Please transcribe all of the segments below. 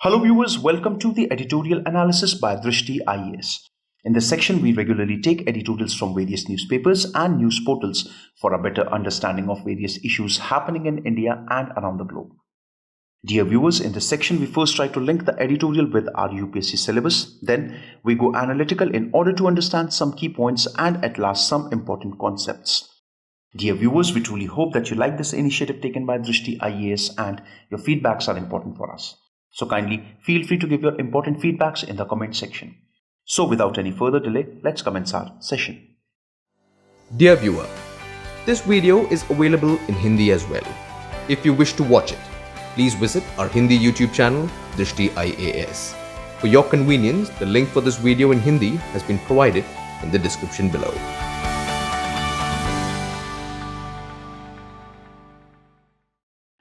Hello viewers, welcome to the Editorial Analysis by Drishti IAS. In this section, we regularly take editorials from various newspapers and news portals for a better understanding of various issues happening in India and around the globe. Dear viewers, in this section, we first try to link the editorial with our UPSC syllabus. Then we go analytical in order to understand some key points and at last some important concepts. Dear viewers, we truly hope that you like this initiative taken by Drishti IAS and your feedbacks are important for us. So kindly feel free to give your important feedbacks in the comment section. So without any further delay, let's commence our session. Dear viewer, this video is available in Hindi as well. If you wish to watch it, please visit our Hindi YouTube channel, Drishti IAS. For your convenience, the link for this video in Hindi has been provided in the description below.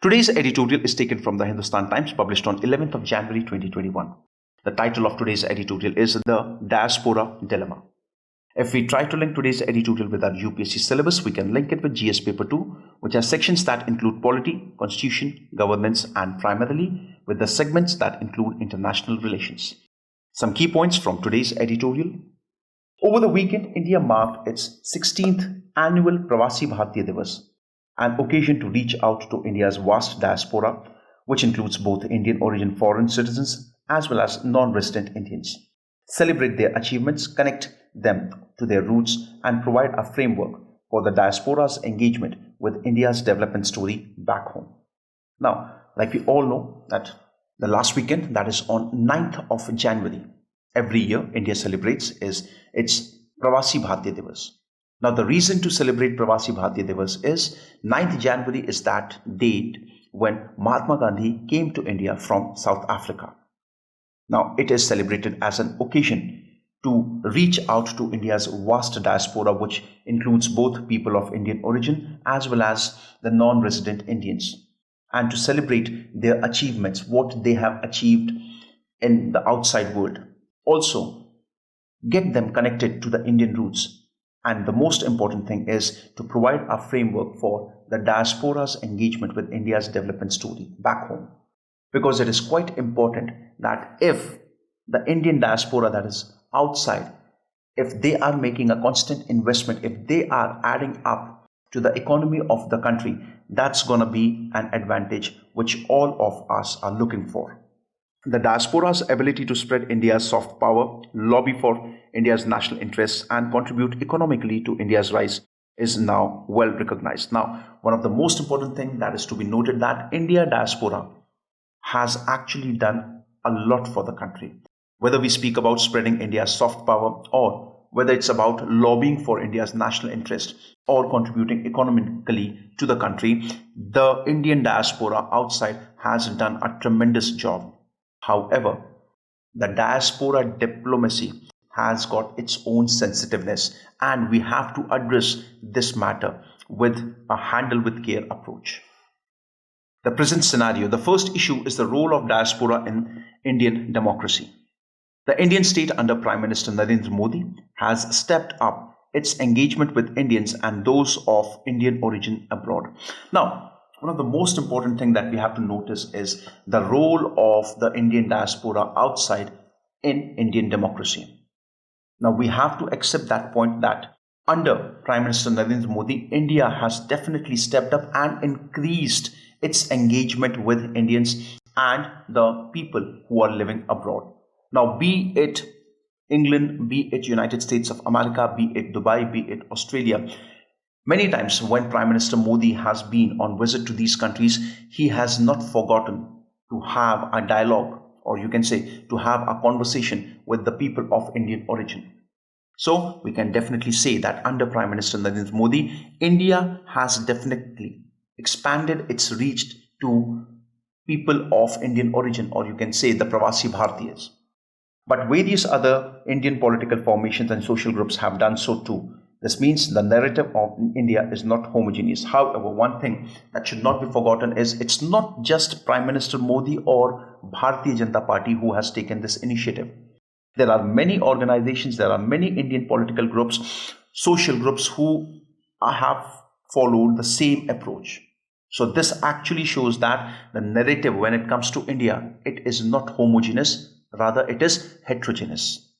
Today's editorial is taken from the Hindustan Times, published on 11th of January 2021. The title of today's editorial is The Diaspora Dilemma. If we try to link today's editorial with our UPSC syllabus, we can link it with GS Paper 2, which has sections that include polity, constitution, governance, and primarily with the segments that include international relations. Some key points from today's editorial. Over the weekend, India marked its 16th annual Pravasi Bharatiya Divas, an occasion to reach out to India's vast diaspora, which includes both Indian origin foreign citizens as well as non-resident Indians. Celebrate their achievements, connect them to their roots, and provide a framework for the diaspora's engagement with India's development story back home. Now, like we all know that the last weekend, that is on 9th of January, every year India celebrates is its Pravasi Bharatiya Divas. Now, the reason to celebrate Pravasi Bharatiya Divas is 9th January is that date when Mahatma Gandhi came to India from South Africa. Now, it is celebrated as an occasion to reach out to India's vast diaspora, which includes both people of Indian origin as well as the non-resident Indians, and to celebrate their achievements, what they have achieved in the outside world. Also, get them connected to the Indian roots. And the most important thing is to provide a framework for the diaspora's engagement with India's development story back home. Because it is quite important that if the Indian diaspora that is outside, if they are making a constant investment, if they are adding up to the economy of the country, that's going to be an advantage which all of us are looking for. The diaspora's ability to spread India's soft power, lobby for India's national interests, and contribute economically to India's rise is now well recognized. Now, one of the most important things that is to be noted that India diaspora has actually done a lot for the country. Whether we speak about spreading India's soft power, or whether it's about lobbying for India's national interest or contributing economically to the country, the Indian diaspora outside has done a tremendous job. However, the diaspora diplomacy has got its own sensitiveness, and we have to address this matter with a handle with care approach. The present scenario, the first issue is the role of diaspora in Indian democracy. The Indian state under Prime Minister Narendra Modi has stepped up its engagement with Indians and those of Indian origin abroad. Now, one of the most important things that we have to notice is the role of the Indian diaspora outside in Indian democracy. Now, we have to accept that point that under Prime Minister Narendra Modi, India has definitely stepped up and increased its engagement with Indians and the people who are living abroad. Now, be it England, be it United States of America, be it Dubai, be it Australia, many times when Prime Minister Modi has been on visit to these countries, he has not forgotten to have a dialogue, or you can say to have a conversation with the people of Indian origin. So we can definitely say that under Prime Minister Narendra Modi, India has definitely expanded its reach to people of Indian origin, or you can say the Pravasi Bharatiyas. But various other Indian political formations and social groups have done so too. This means the narrative of India is not homogeneous. However, one thing that should not be forgotten is it's not just Prime Minister Modi or Bharatiya Janata Party who has taken this initiative. There are many organizations, there are many Indian political groups, social groups who have followed the same approach. So this actually shows that the narrative when it comes to India, it is not homogeneous, rather it is heterogeneous.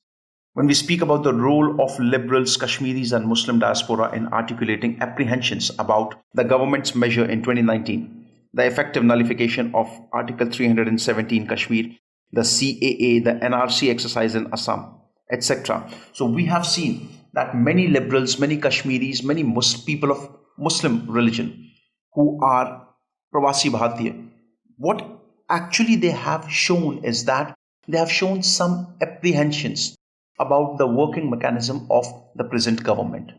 When we speak about the role of liberals, Kashmiris and Muslim diaspora in articulating apprehensions about the government's measure in 2019, the effective nullification of Article 317 Kashmir, the CAA, the NRC exercise in Assam, etc. So we have seen that many liberals, many Kashmiris, many people of Muslim religion who are Pravasi Bharatiya, what actually they have shown is that they have shown some apprehensions about the working mechanism of the present government.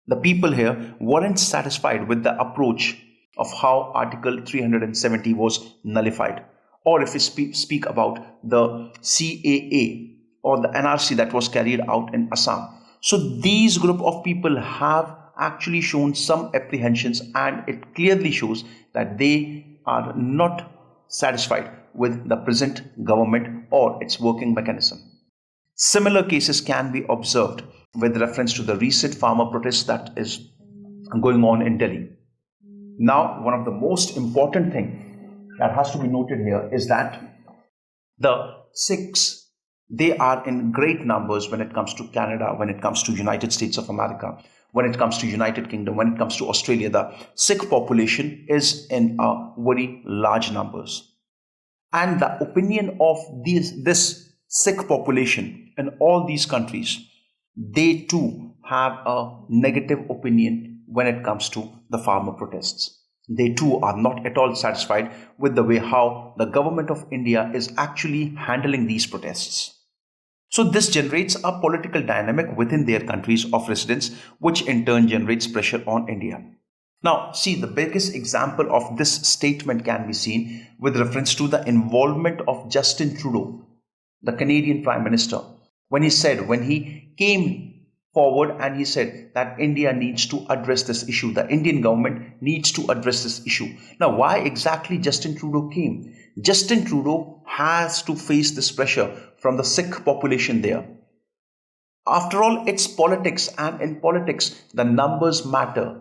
The people here weren't satisfied with the approach of how Article 370 was nullified, or if we speak about the CAA or the NRC that was carried out in Assam. So these group of people have actually shown some apprehensions, and it clearly shows that they are not satisfied with the present government or its working mechanism. Similar cases can be observed with reference to the recent farmer protest that is going on in Delhi. Now, one of the most important thing that has to be noted here is that the Sikhs, they are in great numbers when it comes to Canada, when it comes to United States of America, when it comes to United Kingdom, when it comes to Australia. The Sikh population is in very large numbers. And the opinion of this Sikh population in all these countries, they too have a negative opinion when it comes to the farmer protests. They too are not at all satisfied with the way how the government of India is actually handling these protests. So this generates a political dynamic within their countries of residence, which in turn generates pressure on India. Now, see, the biggest example of this statement can be seen with reference to the involvement of Justin Trudeau, the Canadian Prime Minister, when he came forward and he said that India needs to address this issue. The Indian government needs to address this issue. Now, why exactly Justin Trudeau came? Justin Trudeau has to face this pressure from the Sikh population there. After all, it's politics, and in politics, the numbers matter.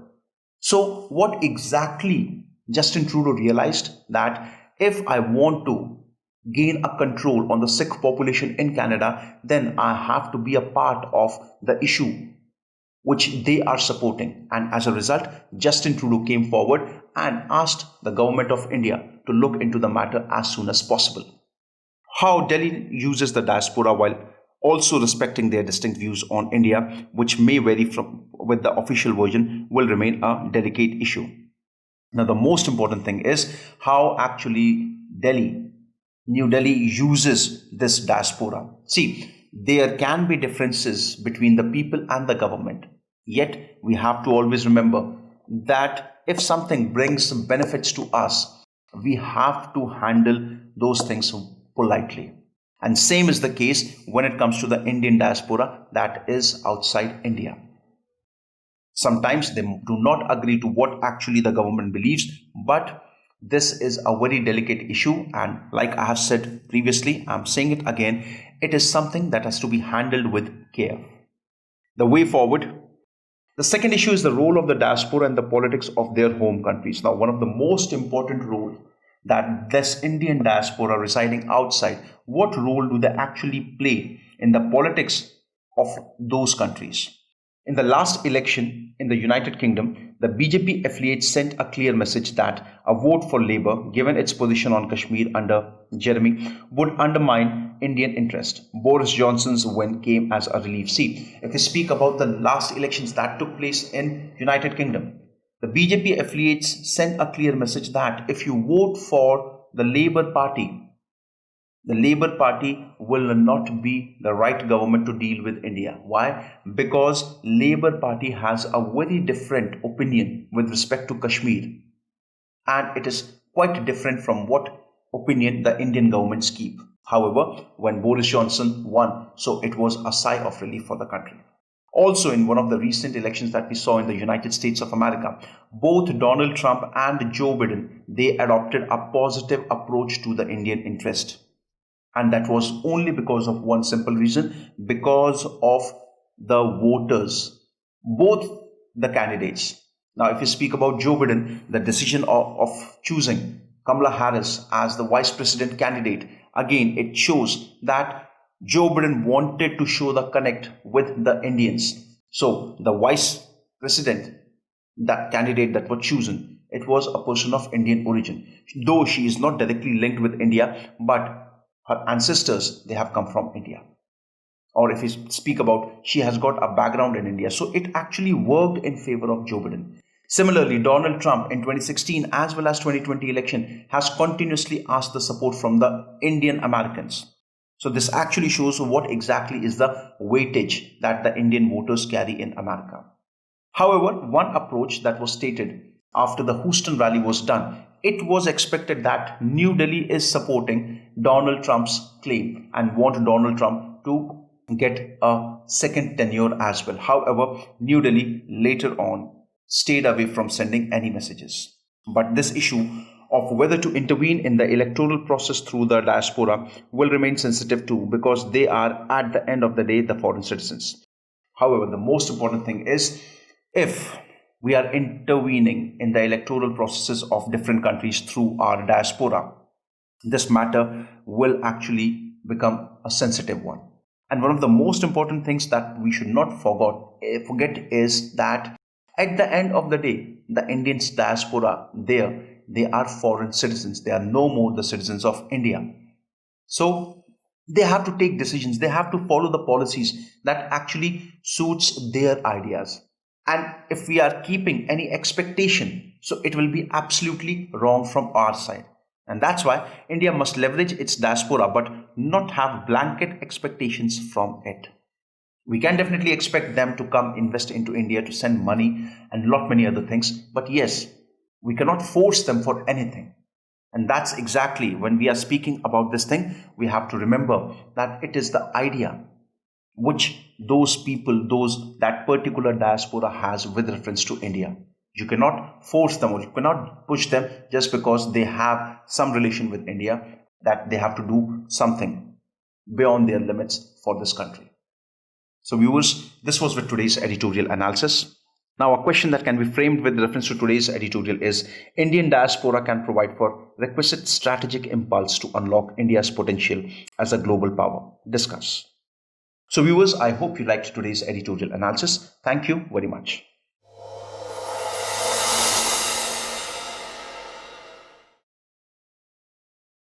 So what exactly Justin Trudeau realized that if I want to gain a control on the Sikh population in Canada, then I have to be a part of the issue which they are supporting. And as a result, Justin Trudeau came forward and asked the government of India to look into the matter as soon as possible. How Delhi uses the diaspora while also respecting their distinct views on India, which may vary with the official version, will remain a delicate issue. Now, the most important thing is how actually New Delhi uses this diaspora. See, there can be differences between the people and the government. Yet, we have to always remember that if something brings benefits to us, we have to handle those things politely. And same is the case when it comes to the Indian diaspora that is outside India. Sometimes they do not agree to what actually the government believes, but this is a very delicate issue, and like I have said previously, I'm saying it again, it is something that has to be handled with care. The way forward. The second issue is the role of the diaspora in the politics of their home countries. Now, one of the most important roles that this Indian diaspora residing outside, what role do they actually play in the politics of those countries? In the last election in the United Kingdom, the BJP affiliate sent a clear message that a vote for Labour, given its position on Kashmir under Jeremy, would undermine Indian interest. Boris Johnson's win came as a relief. See, if we speak about the last elections that took place in United Kingdom, the BJP affiliates sent a clear message that if you vote for the Labour Party will not be the right government to deal with India. Why? Because Labour Party has a very different opinion with respect to Kashmir, and it is quite different from what opinion the Indian governments keep. However, when Boris Johnson won, so it was a sigh of relief for the country. Also, in one of the recent elections that we saw in the United States of America, both Donald Trump and Joe Biden, they adopted a positive approach to the Indian interest. And that was only because of one simple reason, because of the voters. Both the candidates, Now, if you speak about Joe Biden, the decision of choosing Kamala Harris as the vice president candidate, again, it shows that Joe Biden wanted to show the connect with the Indians. So the vice president, that candidate that was chosen, it was a person of Indian origin. Though she is not directly linked with India, but her ancestors, they have come from India. Or if you speak about, she has got a background in India. So it actually worked in favor of Joe Biden. Similarly, Donald Trump in 2016 as well as 2020 election has continuously asked the support from the Indian Americans. So this actually shows what exactly is the weightage that the Indian voters carry in America. However, one approach that was stated after the Houston rally was done, it was expected that New Delhi is supporting Donald Trump's claim and want Donald Trump to get a second tenure as well. However, New Delhi later on stayed away from sending any messages. But this issue of whether to intervene in the electoral process through the diaspora will remain sensitive too, because they are at the end of the day the foreign citizens. However, the most important thing is, if we are intervening in the electoral processes of different countries through our diaspora, this matter will actually become a sensitive one. And one of the most important things that we should not forget is that at the end of the day, the Indian diaspora there, they are foreign citizens. They are no more the citizens of India. So they have to take decisions. They have to follow the policies that actually suits their ideas. And if we are keeping any expectation, so it will be absolutely wrong from our side. And that's why India must leverage its diaspora but not have blanket expectations from it. We can definitely expect them to come invest into India, to send money and lot many other things. But yes, we cannot force them for anything. And that's exactly when we are speaking about this thing, we have to remember that it is the idea which those people, that particular diaspora has with reference to India. You cannot force them or you cannot push them just because they have some relation with India, that they have to do something beyond their limits for this country. So viewers, this was with today's editorial analysis. Now, a question that can be framed with reference to today's editorial is, Indian diaspora can provide for requisite strategic impulse to unlock India's potential as a global power. Discuss. So viewers, I hope you liked today's editorial analysis. Thank you very much.